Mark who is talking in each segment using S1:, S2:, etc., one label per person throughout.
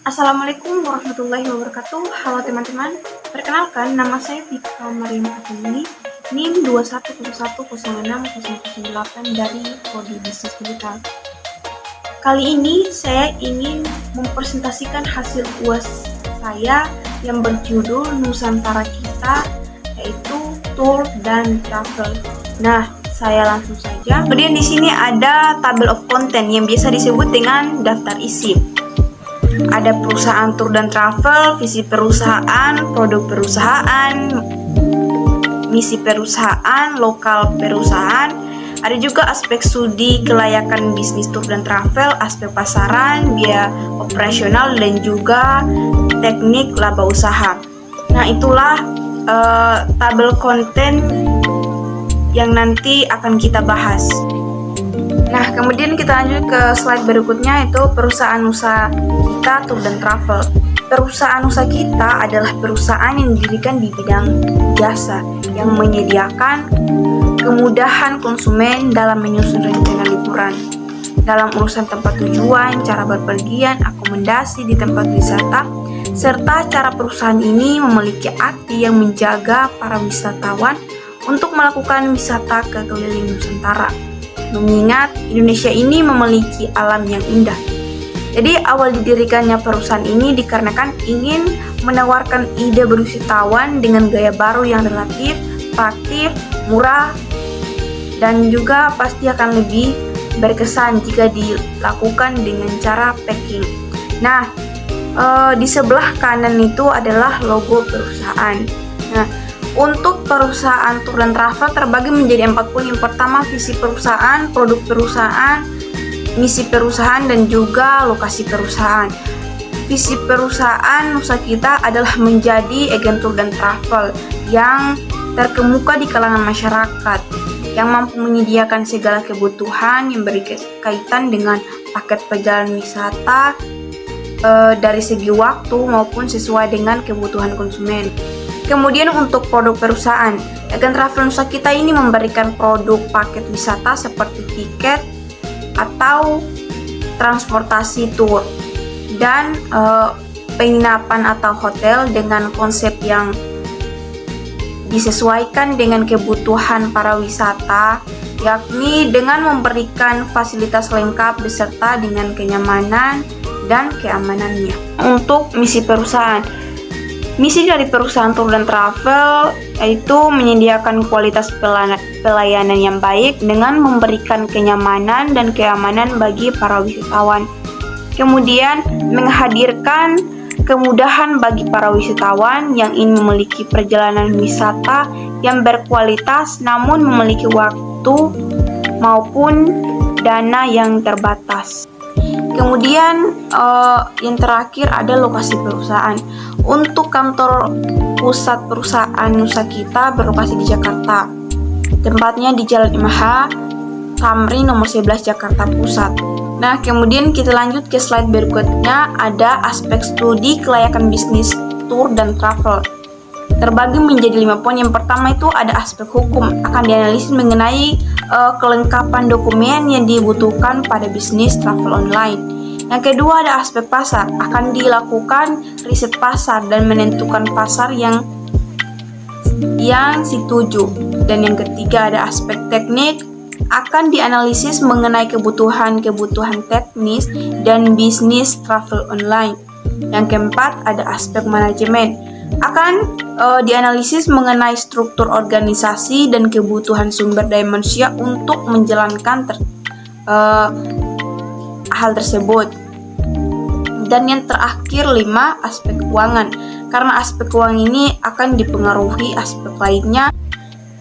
S1: Assalamualaikum warahmatullahi wabarakatuh. Halo teman-teman, perkenalkan nama saya Vika Mariam Fatini, NIM 21010608 dari Prodi Bisnis Digital. Kali ini saya ingin mempresentasikan hasil UAS saya yang berjudul Nusantara Kita, yaitu Tour dan Travel. Nah, saya langsung saja. Kemudian di sini ada table of content yang biasa disebut dengan daftar isi. Ada perusahaan tour dan travel, visi perusahaan, produk perusahaan, misi perusahaan, lokal perusahaan. Ada juga aspek studi kelayakan bisnis tour dan travel, aspek pasaran, biaya operasional, dan juga teknik laba usaha. Nah, itulah tabel konten yang nanti akan kita bahas. Nah, kemudian kita lanjut ke slide berikutnya, itu perusahaan usaha kita tour dan travel. Perusahaan usaha kita adalah perusahaan yang didirikan di bidang jasa yang menyediakan kemudahan konsumen dalam menyusun rencana liburan, dalam urusan tempat tujuan, cara berpergian, akomodasi di tempat wisata, serta cara perusahaan ini memiliki arti yang menjaga para wisatawan untuk melakukan wisata ke keliling Nusantara. Mengingat Indonesia ini memiliki alam yang indah. Jadi awal didirikannya perusahaan ini dikarenakan ingin menawarkan ide berwisatawan dengan gaya baru yang relatif, praktis, murah, dan juga pasti akan lebih berkesan jika dilakukan dengan cara packing. Nah, di sebelah kanan itu adalah logo perusahaan. Nah, untuk perusahaan tour dan travel terbagi menjadi 4 poin. Yang pertama, visi perusahaan, produk perusahaan, misi perusahaan, dan juga lokasi perusahaan. Visi perusahaan usaha kita adalah menjadi agen tour dan travel yang terkemuka di kalangan masyarakat, yang mampu menyediakan segala kebutuhan yang berkaitan dengan paket perjalanan wisata dari segi waktu maupun sesuai dengan kebutuhan konsumen. Kemudian untuk produk perusahaan, agen travel usaha kita ini memberikan produk paket wisata seperti tiket atau transportasi tour dan penginapan atau hotel dengan konsep yang disesuaikan dengan kebutuhan para wisata, yakni dengan memberikan fasilitas lengkap beserta dengan kenyamanan dan keamanannya. Untuk misi perusahaan, misi dari perusahaan tour dan travel yaitu menyediakan kualitas pelayanan yang baik dengan memberikan kenyamanan dan keamanan bagi para wisatawan. Kemudian menghadirkan kemudahan bagi para wisatawan yang ingin memiliki perjalanan wisata yang berkualitas namun memiliki waktu maupun dana yang terbatas. Kemudian yang terakhir ada lokasi perusahaan. Untuk kantor pusat perusahaan usaha kita berlokasi di Jakarta. Tempatnya di Jalan MH Tamrin nomor 11 Jakarta Pusat. Nah, kemudian kita lanjut ke slide berikutnya, ada aspek studi kelayakan bisnis tour dan travel. Terbagi menjadi 5 poin. Yang pertama itu ada aspek hukum, akan dianalisis mengenai kelengkapan dokumen yang dibutuhkan pada bisnis travel online. Yang kedua ada aspek pasar, akan dilakukan riset pasar dan menentukan pasar yang dituju. Dan yang ketiga ada aspek teknik, akan dianalisis mengenai kebutuhan teknis dan bisnis travel online. Yang keempat ada aspek manajemen, akan dianalisis mengenai struktur organisasi dan kebutuhan sumber daya manusia untuk menjalankan hal tersebut. Dan yang terakhir 5 aspek keuangan, karena aspek keuangan ini akan dipengaruhi aspek lainnya.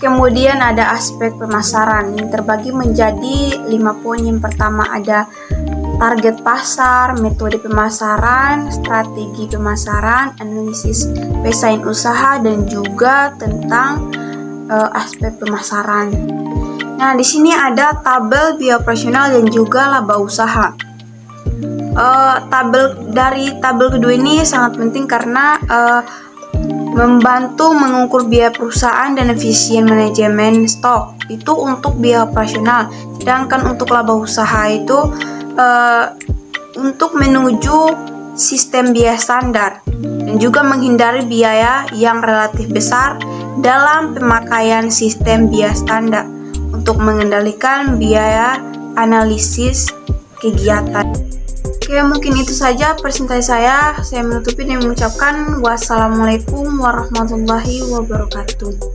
S1: Kemudian ada aspek pemasaran yang terbagi menjadi 5 poin. Yang pertama ada target pasar, metode pemasaran, strategi pemasaran, analisis pesaing usaha, dan juga tentang aspek pemasaran. Nah, di sini ada tabel biaya operasional dan juga laba usaha. Tabel kedua ini sangat penting karena membantu mengukur biaya perusahaan dan efisien manajemen stok. Itu untuk biaya operasional. Sedangkan untuk laba usaha itu untuk menuju sistem biaya standar dan juga menghindari biaya yang relatif besar dalam pemakaian sistem biaya standar untuk mengendalikan biaya analisis kegiatan. Oke, mungkin itu saja presentasi saya. Saya menutupi dengan mengucapkan wassalamualaikum warahmatullahi wabarakatuh.